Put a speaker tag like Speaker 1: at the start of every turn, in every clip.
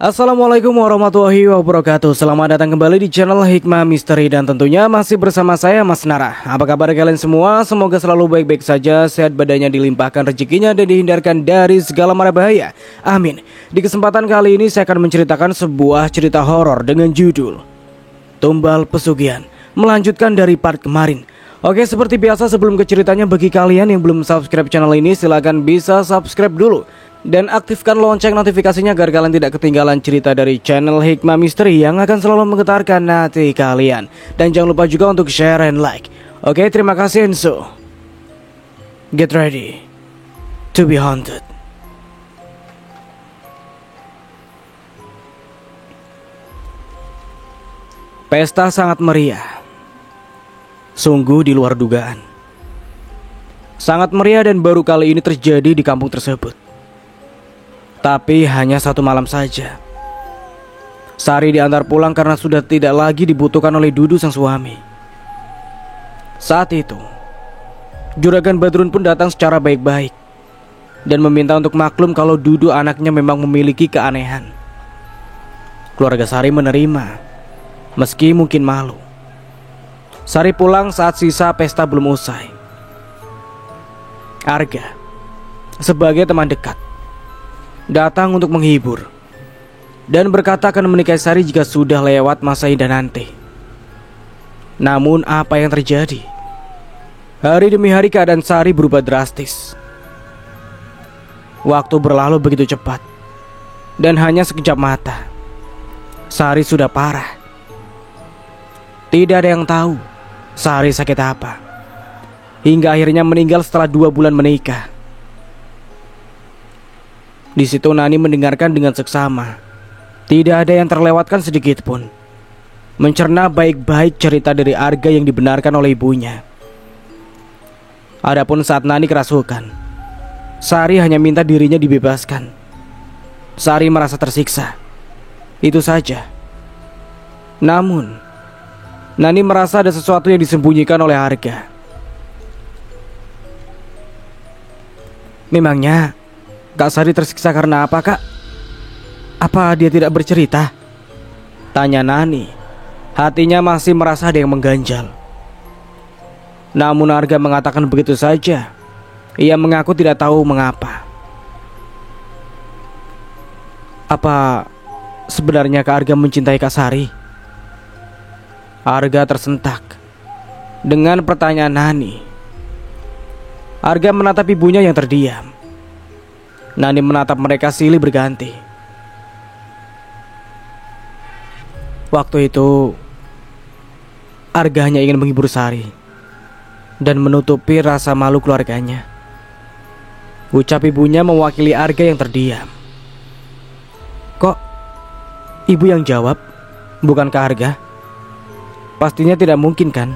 Speaker 1: Assalamualaikum warahmatullahi wabarakatuh. Selamat datang kembali di channel Hikmah Misteri. Dan tentunya masih bersama saya Mas Nara. Apa kabar kalian semua? Semoga selalu baik-baik saja, sehat badannya, dilimpahkan rezekinya, dan dihindarkan dari segala mara bahaya. Amin. Di kesempatan kali ini saya akan menceritakan sebuah cerita horor dengan judul Tumbal Pesugihan, melanjutkan dari part kemarin. Oke, seperti biasa sebelum ke ceritanya, bagi kalian yang belum subscribe channel ini, silahkan bisa subscribe dulu dan aktifkan lonceng notifikasinya agar kalian tidak ketinggalan cerita dari channel Hikmah Misteri yang akan selalu menggetarkan hati kalian. Dan jangan lupa juga untuk share and like. Oke, terima kasih, and so get ready to be haunted. Pesta sangat meriah, sungguh di luar dugaan. Sangat meriah dan baru kali ini terjadi di kampung tersebut. Tapi hanya satu malam saja. Sari diantar pulang karena sudah tidak lagi dibutuhkan oleh Dudu sang suami. Saat itu, Juragan Badrun pun datang secara baik-baik dan meminta untuk maklum kalau Dudu anaknya memang memiliki keanehan. Keluarga Sari menerima, meski mungkin malu. Sari pulang saat sisa pesta belum usai. Arga, sebagai teman dekat, datang untuk menghibur dan berkata akan menikahi Sari jika sudah lewat masa indah nanti. Namun apa yang terjadi? Hari demi hari keadaan Sari berubah drastis. Waktu berlalu begitu cepat, dan hanya sekejap mata Sari sudah parah. Tidak ada yang tahu Sari sakit apa, hingga akhirnya meninggal setelah 2 bulan menikah. Di situ Nani mendengarkan dengan seksama. Tidak ada yang terlewatkan sedikit pun. Mencerna baik-baik cerita dari Arga yang dibenarkan oleh ibunya. Adapun saat Nani kerasukan, Sari hanya minta dirinya dibebaskan. Sari merasa tersiksa, itu saja. Namun Nani merasa ada sesuatu yang disembunyikan oleh Arga. Memangnya Kak Sari tersiksa karena apa, Kak? Apa dia tidak bercerita? Tanya Nani. Hatinya masih merasa ada yang mengganjal. Namun Arga mengatakan begitu saja. Ia mengaku tidak tahu mengapa. Apa sebenarnya Kak Arga mencintai Kak Sari? Arga tersentak dengan pertanyaan Nani. Arga menatap ibunya yang terdiam. Nani menatap mereka silih berganti. Waktu itu Arga hanya ingin menghibur Sari dan menutupi rasa malu keluarganya. Ucap ibunya mewakili Arga yang terdiam. Kok ibu yang jawab, bukan Kak Arga? Pastinya tidak mungkin kan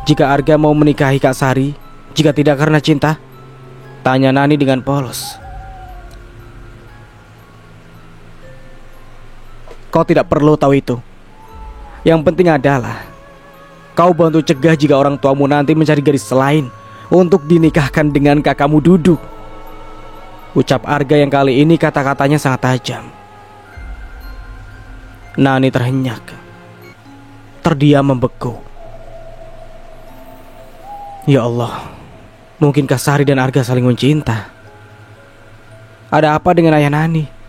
Speaker 1: jika Arga mau menikahi Kak Sari, jika tidak karena cinta? Tanya Nani dengan polos. Kau tidak perlu tahu itu. Yang penting adalah kau bantu cegah jika orang tuamu nanti mencari gadis lain untuk dinikahkan dengan kakakmu Dudu. Ucap Arga yang kali ini kata-katanya sangat tajam. Nani terhenyak, terdiam membeku. Ya Allah, mungkinkah Sari dan Arga saling mencinta? Ada apa dengan ayah Nani?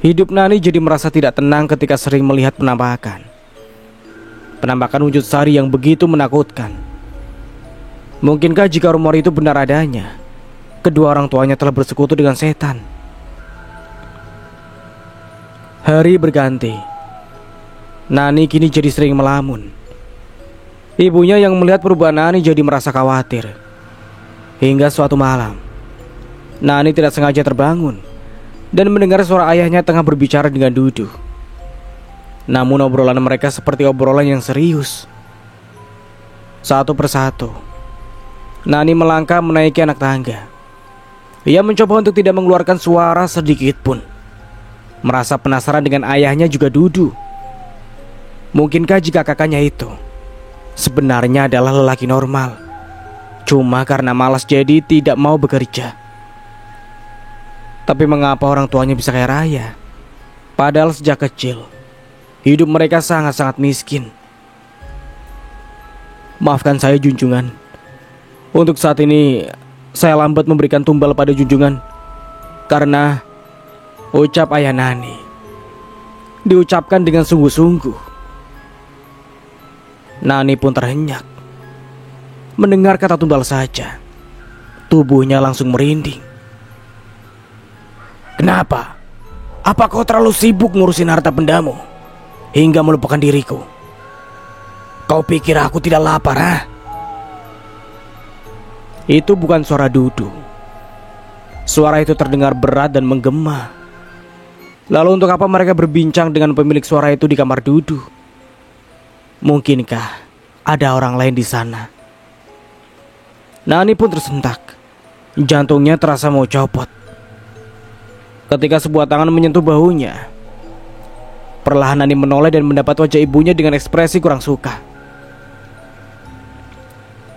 Speaker 1: Hidup Nani jadi merasa tidak tenang ketika sering melihat penampakan wujud Sari yang begitu menakutkan. Mungkinkah jika rumor itu benar adanya, kedua orang tuanya telah bersekutu dengan setan? Hari berganti. Nani kini jadi sering melamun. Ibunya yang melihat perubahan Nani jadi merasa khawatir. Hingga suatu malam, Nani tidak sengaja terbangun dan mendengar suara ayahnya tengah berbicara dengan Dudu. Namun obrolan mereka seperti obrolan yang serius. Satu persatu Nani melangkah menaiki anak tangga. Ia mencoba untuk tidak mengeluarkan suara sedikit pun. Merasa penasaran dengan ayahnya juga Dudu. Mungkinkah jika kakaknya itu sebenarnya adalah lelaki normal, cuma karena malas jadi tidak mau bekerja? Tapi mengapa orang tuanya bisa kaya raya? Padahal sejak kecil hidup mereka sangat-sangat miskin. Maafkan saya junjungan. Untuk saat ini saya lambat memberikan tumbal pada junjungan karena ucap ayah Nani diucapkan dengan sungguh-sungguh. Nani pun terhenyak. Mendengar kata tumbal saja, tubuhnya langsung merinding. Kenapa? Apa kau terlalu sibuk ngurusin harta bendamu hingga melupakan diriku? Kau pikir aku tidak lapar, ha? Itu bukan suara Dudu. Suara itu terdengar berat dan menggema. Lalu untuk apa mereka berbincang dengan pemilik suara itu di kamar Dudu? Mungkinkah ada orang lain di sana? Nani pun tersentak. Jantungnya terasa mau copot ketika sebuah tangan menyentuh bahunya. Perlahan Nani menoleh dan mendapat wajah ibunya dengan ekspresi kurang suka.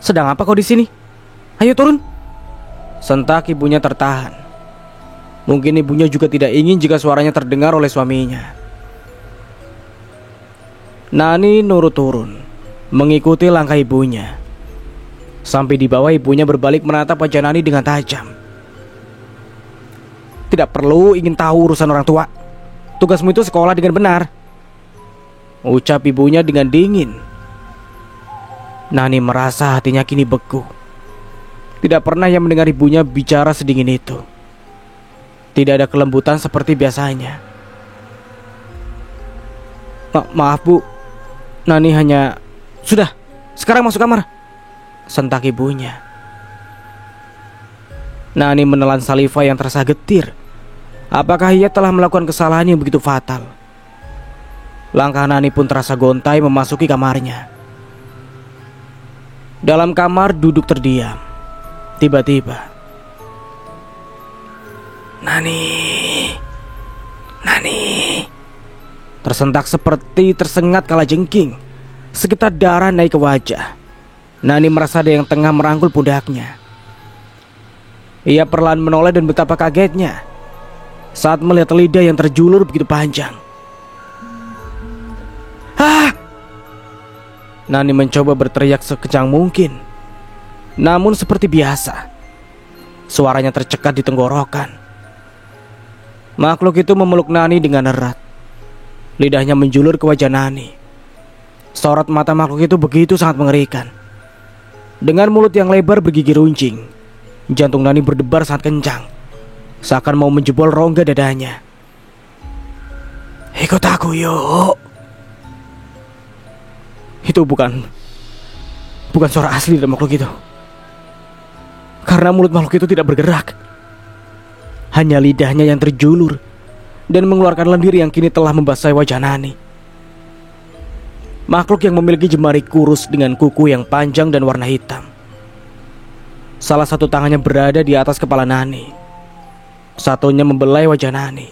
Speaker 1: Sedang apa kau di sini? Ayo turun. Sentak ibunya tertahan. Mungkin ibunya juga tidak ingin jika suaranya terdengar oleh suaminya. Nani nurut turun, mengikuti langkah ibunya. Sampai di bawah ibunya berbalik menatap wajah Nani dengan tajam. Tidak perlu ingin tahu urusan orang tua. Tugasmu itu sekolah dengan benar, ucap ibunya dengan dingin. Nani merasa hatinya kini beku. Tidak pernah ia mendengar ibunya bicara sedingin itu. Tidak ada kelembutan seperti biasanya. Maaf bu, Nani hanya... Sudah, sekarang masuk kamar, sentak ibunya. Nani menelan saliva yang terasa getir. Apakah ia telah melakukan kesalahan yang begitu fatal? Langkah Nani pun terasa gontai memasuki kamarnya. Dalam kamar duduk terdiam. Tiba-tiba, Nani, tersentak seperti tersengat kalajengking. Sekitar darah naik ke wajah. Nani merasa ada yang tengah merangkul pundaknya. Ia perlahan menoleh dan betapa kagetnya saat melihat lidah yang terjulur begitu panjang. Ah! Nani mencoba berteriak sekencang mungkin. Namun seperti biasa, suaranya tercekat di tenggorokan. Makhluk itu memeluk Nani dengan erat. Lidahnya menjulur ke wajah Nani. Sorot mata makhluk itu begitu sangat mengerikan. Dengan mulut yang lebar bergigi runcing, jantung Nani berdebar sangat kencang, seakan mau menjebol rongga dadanya. Ikut aku yuk. Itu bukan suara asli dari makhluk itu. Karena mulut makhluk itu tidak bergerak. Hanya lidahnya yang terjulur dan mengeluarkan lendir yang kini telah membasahi wajah Nani. Makhluk yang memiliki jemari kurus dengan kuku yang panjang dan warna hitam. Salah satu tangannya berada di atas kepala Nani, satunya membelai wajah Nani.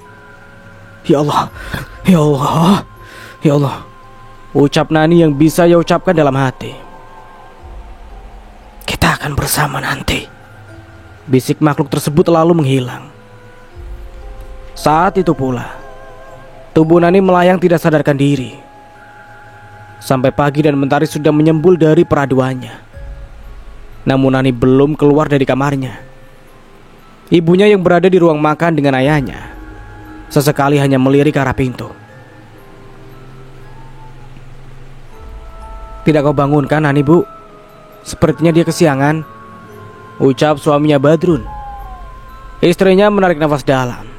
Speaker 1: Ya Allah, ya Allah, ya Allah, ucap Nani yang bisa ia ucapkan dalam hati. Kita akan bersama nanti. Bisik makhluk tersebut lalu menghilang. Saat itu pula, tubuh Nani melayang tidak sadarkan diri. Sampai pagi dan mentari sudah menyembul dari peraduannya. Namun Nani belum keluar dari kamarnya. Ibunya yang berada di ruang makan dengan ayahnya sesekali hanya melirik ke arah pintu. Tidak kau bangunkan Nani bu? Sepertinya dia kesiangan, ucap suaminya Badrun. Istrinya menarik nafas dalam.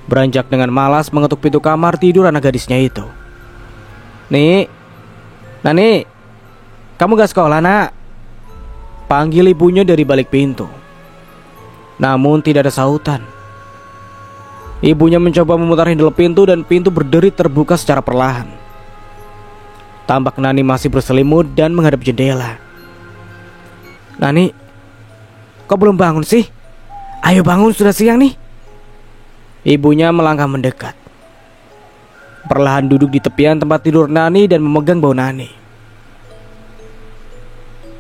Speaker 1: Beranjak dengan malas mengetuk pintu kamar tidur anak gadisnya itu. Nani, kamu gak sekolah nak? Panggil ibunya dari balik pintu. Namun tidak ada sautan. Ibunya mencoba memutar handle pintu dan pintu berderit terbuka secara perlahan. Tampak Nani masih berselimut dan menghadap jendela. Nani, kok belum bangun sih? Ayo bangun, sudah siang nih. Ibunya melangkah mendekat. Perlahan duduk di tepian tempat tidur Nani dan memegang bau Nani.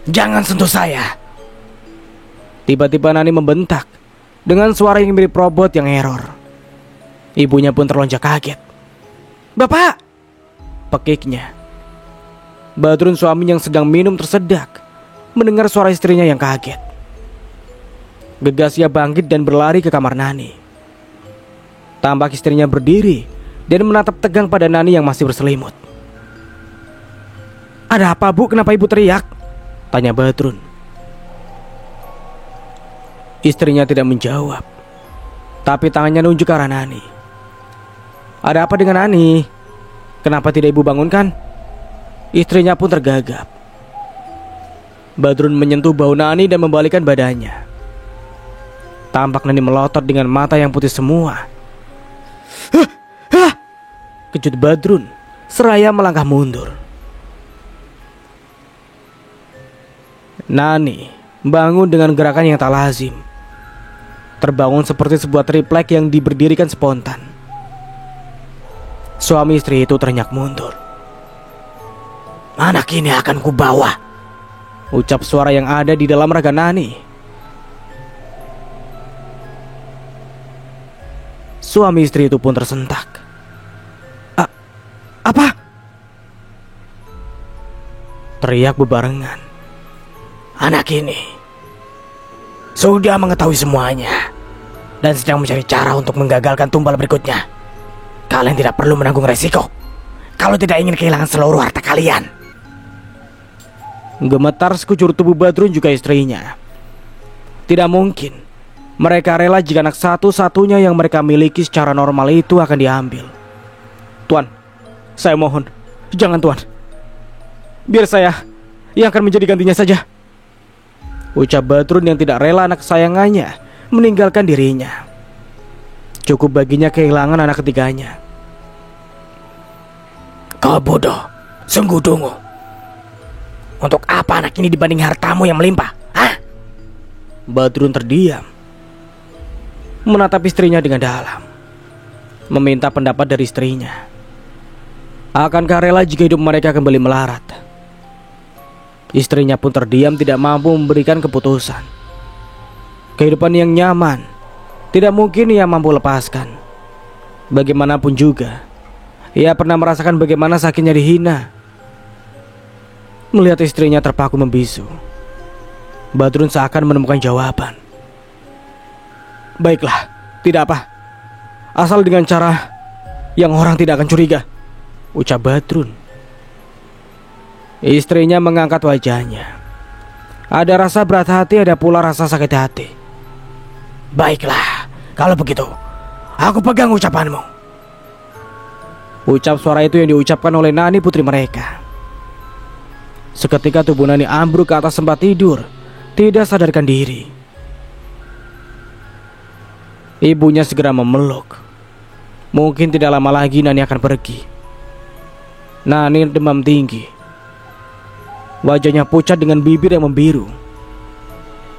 Speaker 1: Jangan sentuh saya. Tiba-tiba Nani membentak dengan suara yang mirip robot yang error. Ibunya pun terlonjak kaget. "Bapak!" pekiknya. Badrun, suami yang sedang minum tersedak mendengar suara istrinya yang kaget. Gegas ia bangkit dan berlari ke kamar Nani. Tampak istrinya berdiri dan menatap tegang pada Nani yang masih berselimut. "Ada apa, Bu? Kenapa Ibu teriak?" tanya Badrun. Istrinya tidak menjawab, tapi tangannya nunjuk ke arah Nani. "Ada apa dengan Nani? Kenapa tidak Ibu bangunkan?" Istrinya pun tergagap. Badrun menyentuh bahu Nani dan membalikkan badannya. Tampak Nani melotot dengan mata yang putih semua. "Hah! Hah!" kejut Badrun seraya melangkah mundur. Nani bangun dengan gerakan yang tak lazim. Terbangun seperti sebuah triplek yang diberdirikan spontan. Suami istri itu terenyak mundur. "Anak ini akan kubawa," ucap suara yang ada di dalam raga Nani. Suami istri itu pun tersentak. Apa?" teriak bebarengan. "Anak ini sudah mengetahui semuanya dan sedang mencari cara untuk menggagalkan tumbal berikutnya. Kalian tidak perlu menanggung resiko kalau tidak ingin kehilangan seluruh harta kalian." Gemetar sekujur tubuh Badrun juga istrinya. Tidak mungkin mereka rela jika anak satu-satunya yang mereka miliki secara normal itu akan diambil. "Tuan, saya mohon, jangan Tuan. Biar saya yang akan menjadi gantinya saja," ucap Badrun yang tidak rela anak kesayangannya meninggalkan dirinya. Cukup baginya kehilangan anak ketiganya. "Kau bodoh, sungguh dungu. Untuk apa anak ini dibanding hartamu yang melimpah? Hah?" Badrun terdiam, menatap istrinya dengan dalam, meminta pendapat dari istrinya. Akankah rela jika hidup mereka kembali melarat? Istrinya pun terdiam, tidak mampu memberikan keputusan. Kehidupan yang nyaman tidak mungkin ia mampu lepaskan. Bagaimanapun juga, ia pernah merasakan bagaimana sakitnya dihina. Melihat istrinya terpaku membisu, Badrun seakan menemukan jawaban. "Baiklah, tidak apa. Asal dengan cara yang orang tidak akan curiga," ucap Badrun. Istrinya mengangkat wajahnya. Ada rasa berat hati, ada pula rasa sakit hati. "Baiklah, kalau begitu aku pegang ucapanmu," ucap suara itu yang diucapkan oleh Nani, putri mereka. Seketika tubuh Nani ambruk ke atas tempat tidur, tidak sadarkan diri. Ibunya segera memeluk. Mungkin tidak lama lagi Nani akan pergi. Nani demam tinggi. Wajahnya pucat dengan bibir yang membiru.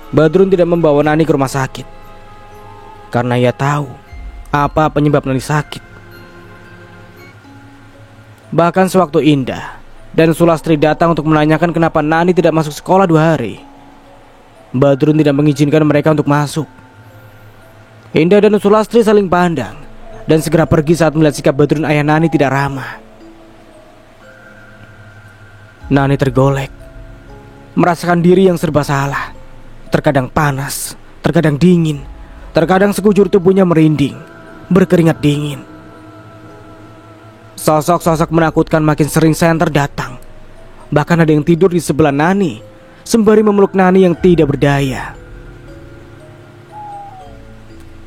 Speaker 1: Badrun tidak membawa Nani ke rumah sakit karena ia tahu apa penyebab Nani sakit. Bahkan sewaktu Indah dan Sulastri datang untuk menanyakan kenapa Nani tidak masuk sekolah 2 hari, Badrun tidak mengizinkan mereka untuk masuk. Indah dan Sulastri saling pandang dan segera pergi saat melihat sikap Badrun ayah Nani tidak ramah. Nani tergolek, merasakan diri yang serba salah. Terkadang panas, terkadang dingin, terkadang sekujur tubuhnya merinding, berkeringat dingin. Sosok-sosok menakutkan makin sering senter datang. Bahkan ada yang tidur di sebelah Nani, sembari memeluk Nani yang tidak berdaya.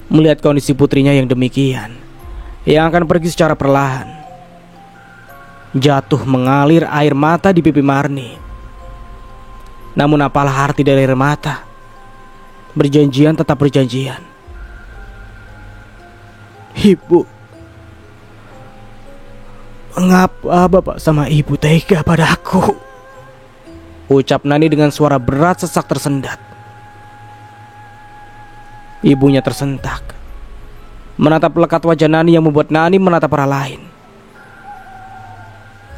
Speaker 1: Melihat kondisi putrinya yang demikian, yang akan pergi secara perlahan, jatuh mengalir air mata di pipi Marni. Namun apalah arti dari air mata? Berjanjian tetap berjanjian. "Ibu, mengapa Bapak sama Ibu tega padaku?" ucap Nani dengan suara berat sesak tersendat. Ibunya tersentak, menatap lekat wajah Nani yang membuat Nani menatap arah lain.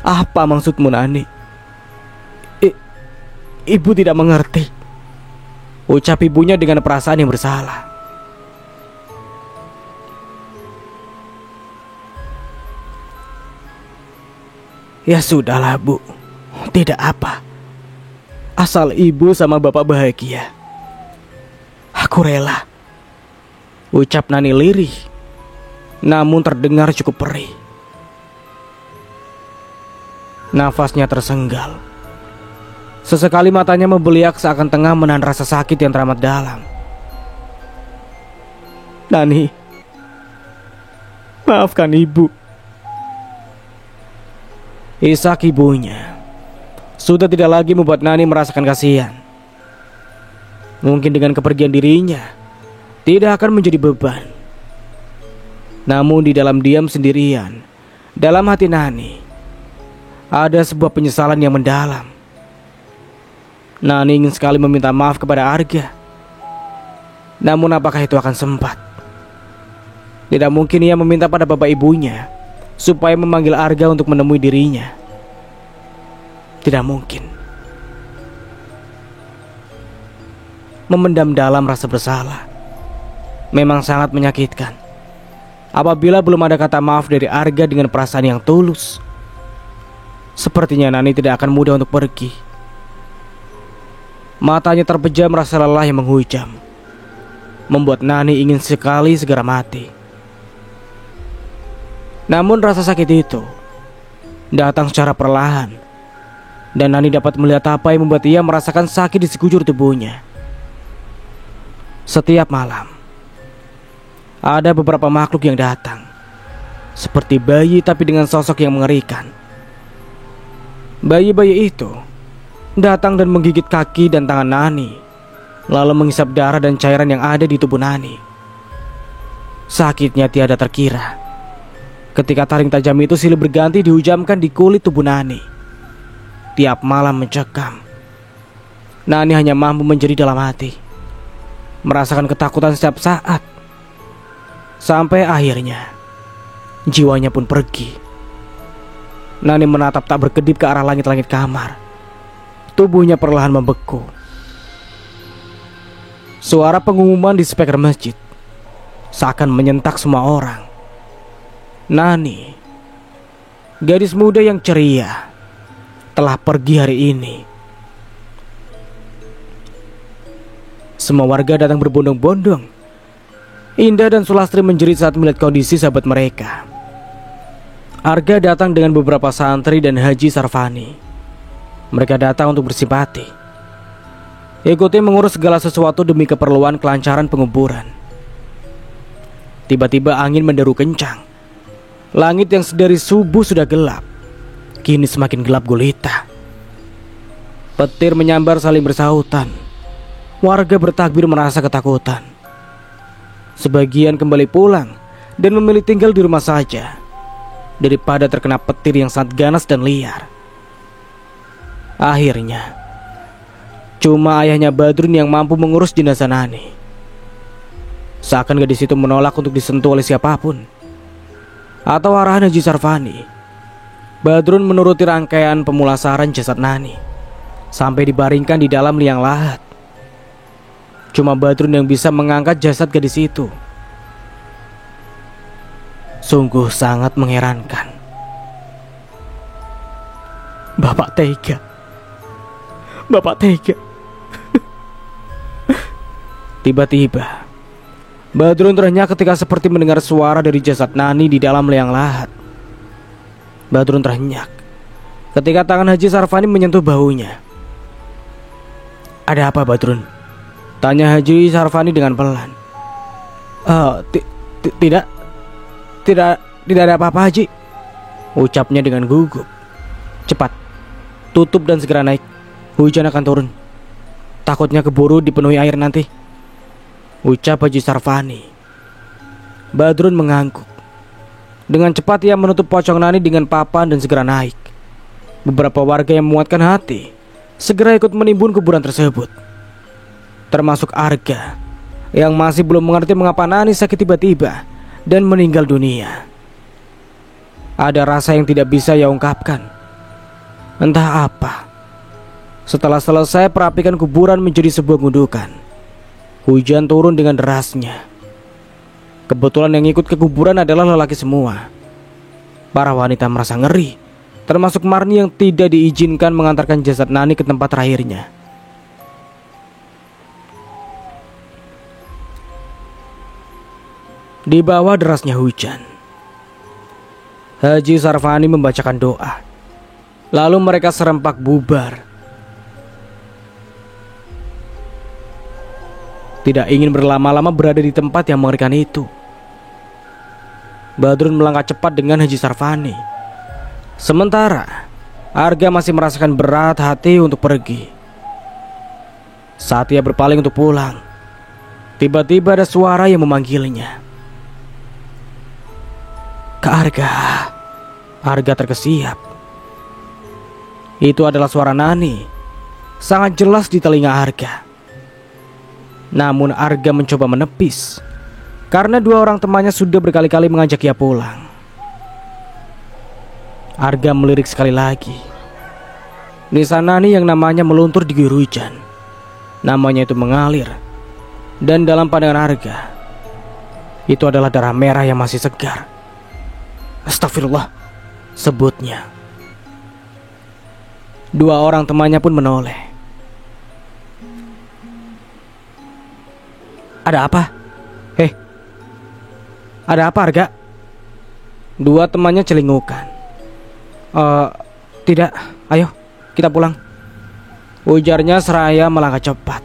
Speaker 1: "Apa maksudmu, Nani? Ibu tidak mengerti," ucap ibunya dengan perasaan yang bersalah. Ya sudahlah Bu, tidak apa. Asal ibu sama bapak bahagia, aku rela, ucap Nani lirih, namun terdengar cukup perih. Nafasnya tersenggal. Sesekali matanya membeliak seakan tengah menahan rasa sakit yang teramat dalam. Nani, maafkan ibu. Isak ibunya sudah tidak lagi membuat Nani merasakan kasihan. Mungkin dengan kepergian dirinya tidak akan menjadi beban. Namun di dalam diam sendirian, dalam hati Nani ada sebuah penyesalan yang mendalam. Nani ingin sekali meminta maaf kepada Arga. Namun apakah itu akan sempat? Tidak mungkin ia meminta pada bapak ibunya supaya memanggil Arga untuk menemui dirinya. Tidak mungkin. Memendam dalam rasa bersalah memang sangat menyakitkan. Apabila belum ada kata maaf dari Arga dengan perasaan yang tulus, sepertinya Nani tidak akan mudah untuk pergi. Matanya terpejam rasa lelah yang menghujam, membuat Nani ingin sekali segera mati. Namun rasa sakit itu datang secara perlahan, dan Nani dapat melihat apa yang membuat ia merasakan sakit di sekujur tubuhnya. Setiap malam ada beberapa makhluk yang datang, seperti bayi tapi dengan sosok yang mengerikan. Bayi-bayi itu datang dan menggigit kaki dan tangan Nani, lalu menghisap darah dan cairan yang ada di tubuh Nani. Sakitnya tiada terkira ketika taring tajam itu silih berganti dihujamkan di kulit tubuh Nani. Tiap malam mencekam, Nani hanya mampu menjadi dalam hati, merasakan ketakutan setiap saat. Sampai akhirnya jiwanya pun pergi. Nani menatap tak berkedip ke arah langit-langit kamar. Tubuhnya perlahan membeku. Suara pengumuman di speaker masjid seakan menyentak semua orang. Nani, gadis muda yang ceria, telah pergi hari ini. Semua warga datang berbondong-bondong. Indah dan Sulastri menjerit saat melihat kondisi sahabat mereka. Arga datang dengan beberapa santri dan Haji Sarvani. Mereka datang untuk bersimpati, ikuti mengurus segala sesuatu demi keperluan kelancaran penguburan. Tiba-tiba angin menderu kencang. Langit yang sedari subuh sudah gelap kini semakin gelap gulita. Petir menyambar saling bersahutan. Warga bertakbir merasa ketakutan. Sebagian kembali pulang dan memilih tinggal di rumah saja daripada terkena petir yang sangat ganas dan liar. Akhirnya cuma ayahnya Badrun yang mampu mengurus jenazah Nani. Seakan gadis itu menolak untuk disentuh oleh siapapun atau arahan Haji Sarvani. Badrun menuruti rangkaian pemulasaran jasad Nani sampai dibaringkan di dalam liang lahat. Cuma Badrun yang bisa mengangkat jasad gadis itu. Sungguh sangat mengherankan. Bapak tega. Bapak tega. Tiba-tiba Badrun terhenyak ketika seperti mendengar suara dari jasad Nani di dalam liang lahat. Badrun terhenyak ketika tangan Haji Sarvani menyentuh bahunya. Ada apa Badrun? Tanya Haji Sarvani dengan pelan. Tidak ada apa-apa Haji, ucapnya dengan gugup. Cepat, tutup dan segera naik. Hujan akan turun. Takutnya keburu dipenuhi air nanti, ucap Haji Sarvani. Badrun mengangguk. Dengan cepat ia menutup pocong Nani dengan papan dan segera naik. Beberapa warga yang menguatkan hati segera ikut menimbun kuburan tersebut, termasuk Arga yang masih belum mengerti mengapa Nani sakit tiba-tiba dan meninggal dunia. Ada rasa yang tidak bisa ia ungkapkan. Entah apa. Setelah selesai perapikan kuburan menjadi sebuah gundukan, hujan turun dengan derasnya. Kebetulan yang ikut ke kuburan adalah lelaki semua. Para wanita merasa ngeri termasuk Marni yang tidak diizinkan mengantarkan jasad Nani ke tempat terakhirnya. Di bawah derasnya hujan, Haji Sarvani membacakan doa. Lalu mereka serempak bubar. Tidak ingin berlama-lama berada di tempat yang mengerikan itu, Badrun melangkah cepat dengan Haji Sarvani. Sementara Arga masih merasakan berat hati untuk pergi. Saat ia berpaling untuk pulang, tiba-tiba ada suara yang memanggilnya. Kak Arga. Arga terkesiap. Itu adalah suara Nani, sangat jelas di telinga Arga. Namun Arga mencoba menepis, karena dua orang temannya sudah berkali-kali mengajak ia pulang. Arga melirik sekali lagi. Nisan Nani yang namanya meluntur di guyur hujan. Namanya itu mengalir, dan dalam pandangan Arga, itu adalah darah merah yang masih segar. Astagfirullah, sebutnya. Dua orang temannya pun menoleh. Ada apa? Ada apa Arga? Dua temannya celingukan. Tidak, ayo kita pulang, ujarnya seraya melangkah cepat.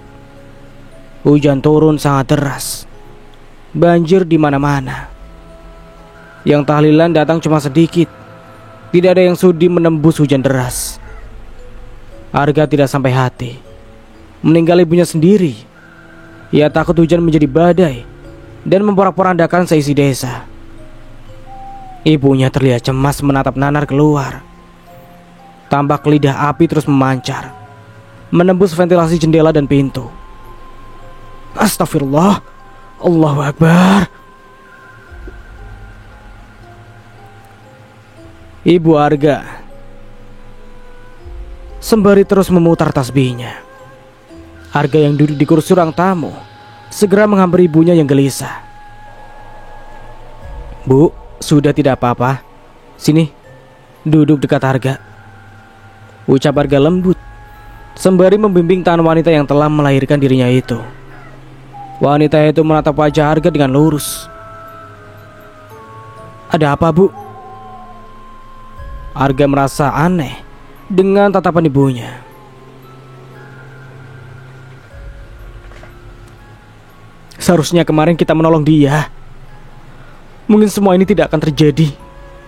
Speaker 1: Hujan turun sangat deras. Banjir di mana-mana. Yang tahlilan datang cuma sedikit. Tidak ada yang sudi menembus hujan deras. Arga tidak sampai hati meninggal ibunya sendiri. Ia takut hujan menjadi badai dan memporak-porandakan seisi desa. Ibunya terlihat cemas menatap Nanar keluar. Tampak lidah api terus memancar, menembus ventilasi jendela dan pintu. Astagfirullah, Allahu Akbar. Ibu Arga sembari terus memutar tasbihnya. Arga yang duduk di kursi ruang tamu segera menghampiri ibunya yang gelisah. Bu, sudah tidak apa-apa. Sini, duduk dekat Arga, ucap Arga lembut sembari membimbing tangan wanita yang telah melahirkan dirinya itu. Wanita itu menatap wajah Arga dengan lurus. Ada apa, Bu? Arga merasa aneh dengan tatapan ibunya. Seharusnya kemarin kita menolong dia. Mungkin semua ini tidak akan terjadi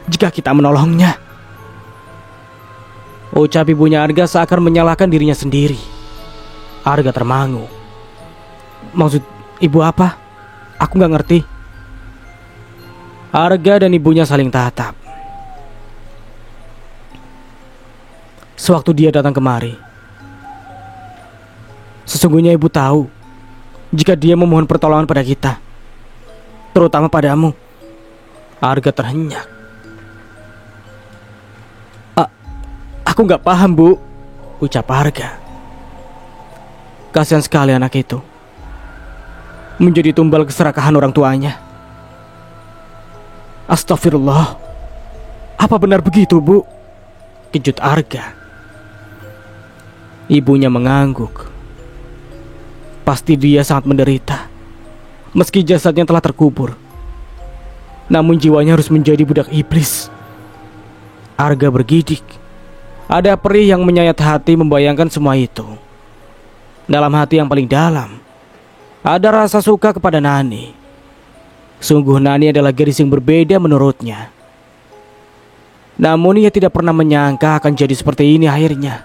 Speaker 1: jika kita menolongnya, ucap ibunya Arga seakan menyalahkan dirinya sendiri. Arga termangu. Maksud ibu apa? Aku gak ngerti. Arga dan ibunya saling tatap. Sewaktu dia datang kemari, sesungguhnya ibu tahu jika dia memohon pertolongan pada kita, terutama padamu. Arga terhenyak. Aku gak paham, Bu, ucap Arga. Kasihan sekali anak itu, menjadi tumbal keserakahan orang tuanya. Astagfirullah, apa benar begitu, Bu? Kejut Arga. Ibunya mengangguk. Pasti dia sangat menderita. Meski jasadnya telah terkubur, namun jiwanya harus menjadi budak iblis. Arga bergidik. Ada perih yang menyayat hati membayangkan semua itu. Dalam hati yang paling dalam, ada rasa suka kepada Nani. Sungguh Nani adalah gadis yang berbeda menurutnya. Namun ia tidak pernah menyangka akan jadi seperti ini akhirnya.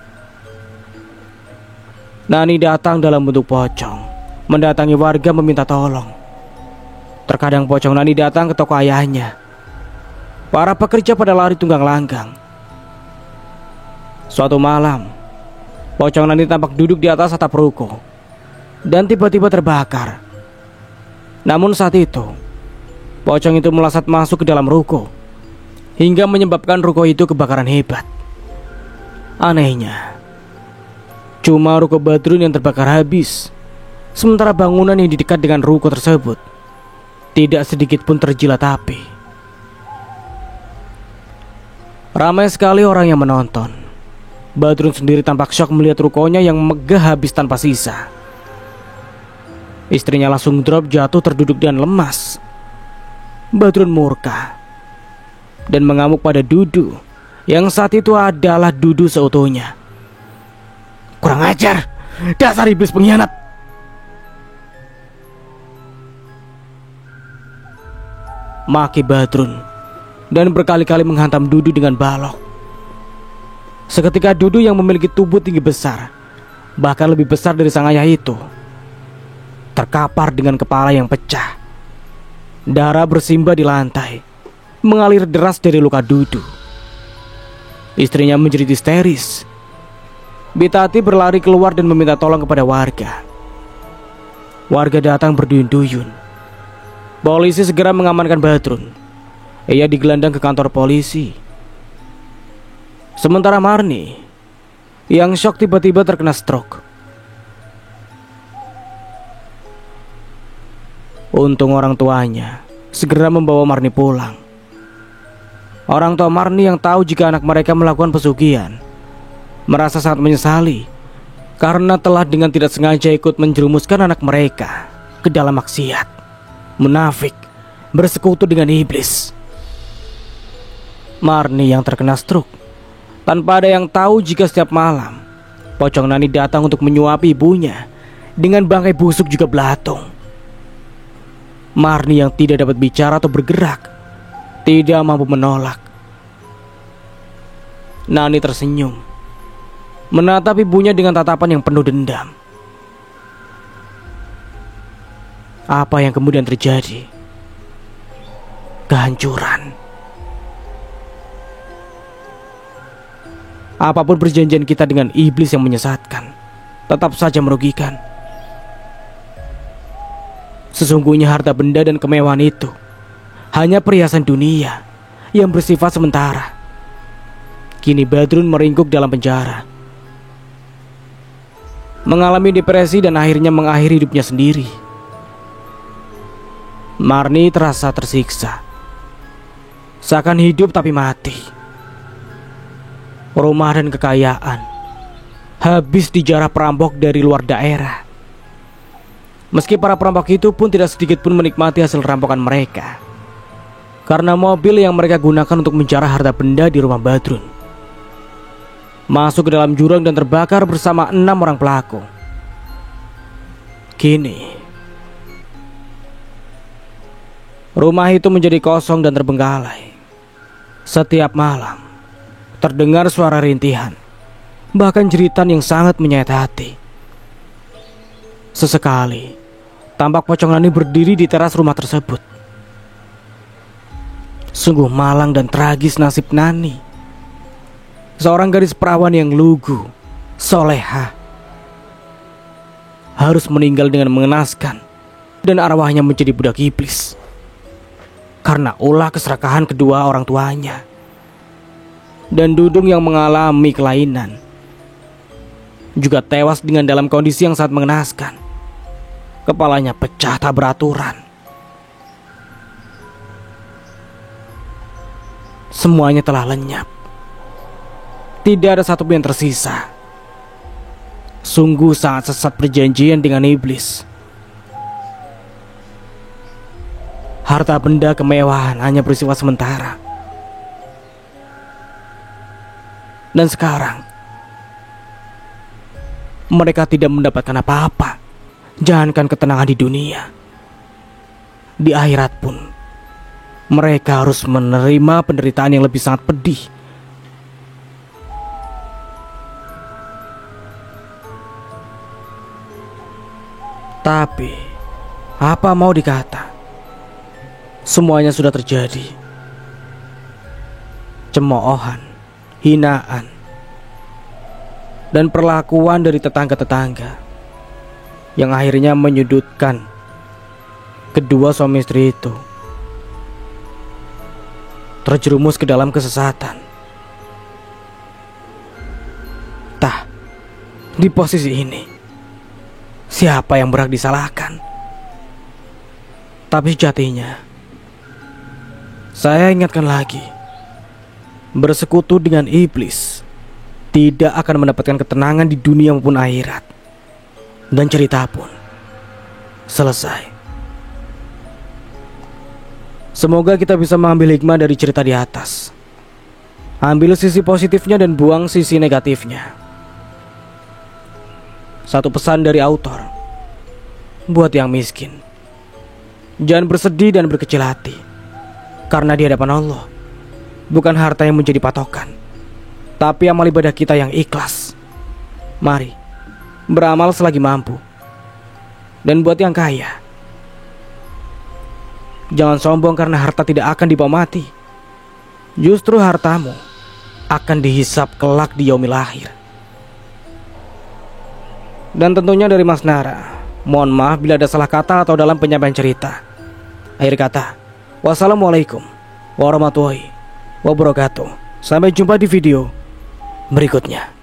Speaker 1: Nani datang dalam bentuk pocong, mendatangi warga meminta tolong. Terkadang pocong Nani datang ke toko ayahnya. Para pekerja pada lari tunggang langgang. Suatu malam, pocong Nani tampak duduk di atas atap ruko dan tiba-tiba terbakar. Namun saat itu, pocong itu melesat masuk ke dalam ruko hingga menyebabkan ruko itu kebakaran hebat. Anehnya, cuma ruko Badrun yang terbakar habis, sementara bangunan yang di dekat dengan ruko tersebut tidak sedikit pun terjilat api. Ramai sekali orang yang menonton. Badrun sendiri tampak syok melihat rukonya yang megah habis tanpa sisa. Istrinya langsung drop jatuh terduduk dan lemas. Badrun murka dan mengamuk pada Dudu yang saat itu adalah Dudu seutuhnya. "Kurang ajar, dasar iblis pengkhianat!" maki Badrun dan berkali-kali menghantam Dudu dengan balok. Seketika Dudu yang memiliki tubuh tinggi besar, bahkan lebih besar dari sang ayah itu, terkapar dengan kepala yang pecah. Darah bersimbah di lantai, mengalir deras dari luka Dudu. Istrinya menjerit histeris. Bitati berlari keluar dan meminta tolong kepada warga. Warga datang berduyun-duyun. Polisi segera mengamankan Badrun. Ia digelandang ke kantor polisi. Sementara Marni, yang syok tiba-tiba terkena stroke. Untung orang tuanya segera membawa Marni pulang. Orang tua Marni yang tahu jika anak mereka melakukan pesugihan merasa sangat menyesali karena telah dengan tidak sengaja ikut menjerumuskan anak mereka ke dalam maksiat. Munafik, bersekutu dengan iblis. Marni yang terkena stroke, tanpa ada yang tahu jika setiap malam Pocong Nani datang untuk menyuapi ibunya dengan bangkai busuk juga belatung. Marni yang tidak dapat bicara atau bergerak, tidak mampu menolak. Nani tersenyum, menatap ibunya dengan tatapan yang penuh dendam. Apa yang kemudian terjadi? Kehancuran. Apapun perjanjian kita dengan iblis yang menyesatkan, tetap saja merugikan. Sesungguhnya harta benda dan kemewahan itu hanya perhiasan dunia yang bersifat sementara. Kini Badrun meringkuk dalam penjara, mengalami depresi dan akhirnya mengakhiri hidupnya sendiri. Marni terasa tersiksa, seakan hidup tapi mati. Rumah dan kekayaan habis dijarah perampok dari luar daerah. Meski para perampok itu pun tidak sedikit pun menikmati hasil rampokan mereka, karena mobil yang mereka gunakan untuk menjarah harta benda di rumah Badrun masuk ke dalam jurang dan terbakar bersama 6 orang pelaku. Kini rumah itu menjadi kosong dan terbengkalai. Setiap malam terdengar suara rintihan, bahkan jeritan yang sangat menyayat hati. Sesekali tampak Pocong Nani berdiri di teras rumah tersebut. Sungguh malang dan tragis nasib Nani, seorang gadis perawan yang lugu, soleha, harus meninggal dengan mengenaskan dan arwahnya menjadi budak iblis karena ulah keserakahan kedua orang tuanya. Dan Dudung yang mengalami kelainan juga tewas dengan dalam kondisi yang sangat mengenaskan. Kepalanya pecah tak beraturan. Semuanya telah lenyap. Tidak ada satu pun yang tersisa. Sungguh sangat sesat perjanjian dengan iblis. Harta benda kemewahan hanya bersifat sementara. Dan sekarang mereka tidak mendapatkan apa-apa. Jangankan ketenangan di dunia, di akhirat pun mereka harus menerima penderitaan yang lebih sangat pedih. Tapi apa mau dikata, semuanya sudah terjadi. Cemoohan, hinaan, dan perlakuan dari tetangga-tetangga yang akhirnya menyudutkan kedua suami istri itu, terjerumus ke dalam kesesatan. Tah, di posisi ini siapa yang berhak disalahkan? Tapi sejatinya saya ingatkan lagi, bersekutu dengan iblis tidak akan mendapatkan ketenangan di dunia maupun akhirat. Dan cerita pun selesai. Semoga kita bisa mengambil hikmah dari cerita di atas. Ambil sisi positifnya dan buang sisi negatifnya. Satu pesan dari autor buat yang miskin: jangan bersedih dan berkecil hati, karena di hadapan Allah bukan harta yang menjadi patokan, tapi amal ibadah kita yang ikhlas. Mari beramal selagi mampu. Dan buat yang kaya, jangan sombong karena harta tidak akan dibawa mati. Justru hartamu akan dihisap kelak di yaumil akhir. Dan tentunya dari Mas Nara, mohon maaf bila ada salah kata atau dalam penyampaian cerita. Akhir kata, wassalamualaikum warahmatullahi wabarakatuh. Sampai jumpa di video berikutnya.